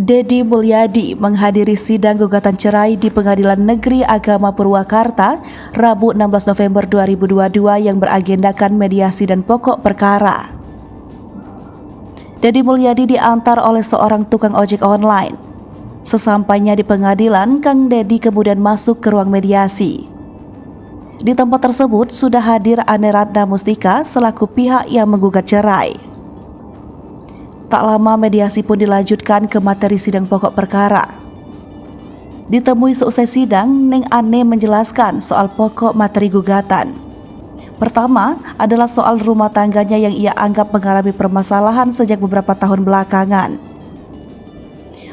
Deddy Mulyadi menghadiri sidang gugatan cerai di Pengadilan Negeri Agama Purwakarta, Rabu 16 November 2022 yang beragendakan mediasi dan pokok perkara. Deddy Mulyadi diantar oleh seorang tukang ojek online. Sesampainya di pengadilan, Kang Deddy kemudian masuk ke ruang mediasi. Di tempat tersebut sudah hadir Ane Ratna Mustika selaku pihak yang menggugat cerai. Tak lama mediasi pun dilanjutkan ke materi sidang pokok perkara. Ditemui seusai sidang, Neng Ane menjelaskan soal pokok materi gugatan. Pertama adalah soal rumah tangganya yang ia anggap mengalami permasalahan sejak beberapa tahun belakangan.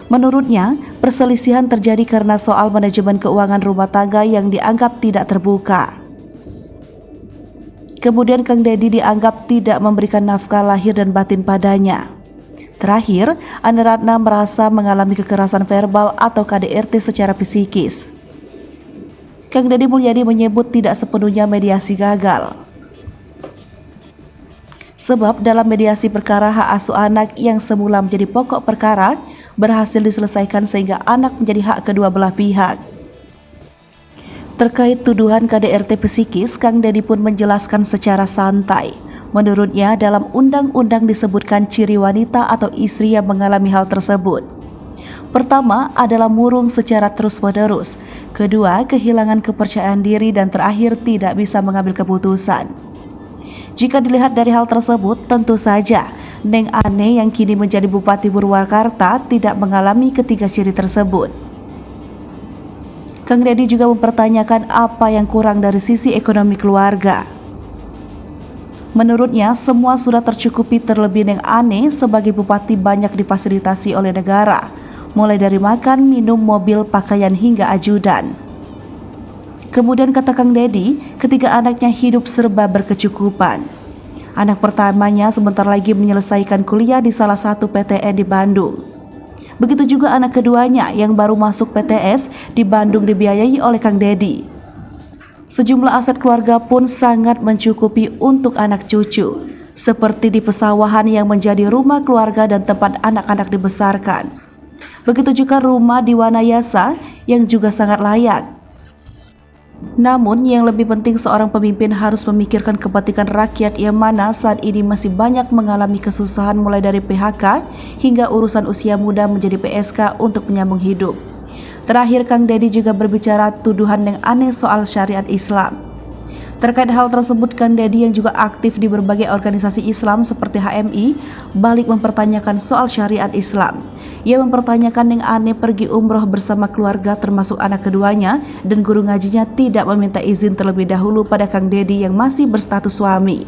Menurutnya, perselisihan terjadi karena soal manajemen keuangan rumah tangga yang dianggap tidak terbuka. Kemudian Kang Deddy dianggap tidak memberikan nafkah lahir dan batin padanya. Terakhir, Ane Ratna merasa mengalami kekerasan verbal atau KDRT secara psikis. Kang Deddy Mulyadi menyebut tidak sepenuhnya mediasi gagal. Sebab dalam mediasi perkara hak asuh anak yang semula menjadi pokok perkara berhasil diselesaikan sehingga anak menjadi hak kedua belah pihak. Terkait tuduhan KDRT psikis, Kang Deddy pun menjelaskan secara santai. Menurutnya, dalam undang-undang disebutkan ciri wanita atau istri yang mengalami hal tersebut. Pertama adalah murung secara terus-menerus, kedua kehilangan kepercayaan diri, dan terakhir tidak bisa mengambil keputusan. Jika dilihat dari hal tersebut, tentu saja Neng Ane yang kini menjadi Bupati Purwakarta tidak mengalami ketiga ciri tersebut. Kang Deddy juga mempertanyakan apa yang kurang dari sisi ekonomi keluarga. Menurutnya, semua sudah tercukupi, terlebih Neng Ane sebagai bupati banyak difasilitasi oleh negara, mulai dari makan, minum, mobil, pakaian, hingga ajudan. Kemudian kata Kang Deddy, ketiga anaknya hidup serba berkecukupan. Anak pertamanya sebentar lagi menyelesaikan kuliah di salah satu PTN di Bandung. Begitu juga anak keduanya yang baru masuk PTS di Bandung dibiayai oleh Kang Deddy. Sejumlah aset keluarga pun sangat mencukupi untuk anak cucu, seperti di pesawahan yang menjadi rumah keluarga dan tempat anak-anak dibesarkan. Begitu juga rumah di Wanayasa yang juga sangat layak. Namun yang lebih penting, seorang pemimpin harus memikirkan kepentingan rakyat yang mana saat ini masih banyak mengalami kesusahan, mulai dari PHK hingga urusan usia muda menjadi PSK untuk menyambung hidup. Terakhir, Kang Deddy juga berbicara tuduhan yang aneh soal syariat Islam. Terkait hal tersebut, Kang Deddy yang juga aktif di berbagai organisasi Islam seperti HMI balik mempertanyakan soal syariat Islam. Ia mempertanyakan Neng Ane pergi umroh bersama keluarga termasuk anak keduanya dan guru ngajinya tidak meminta izin terlebih dahulu pada Kang Deddy yang masih berstatus suami.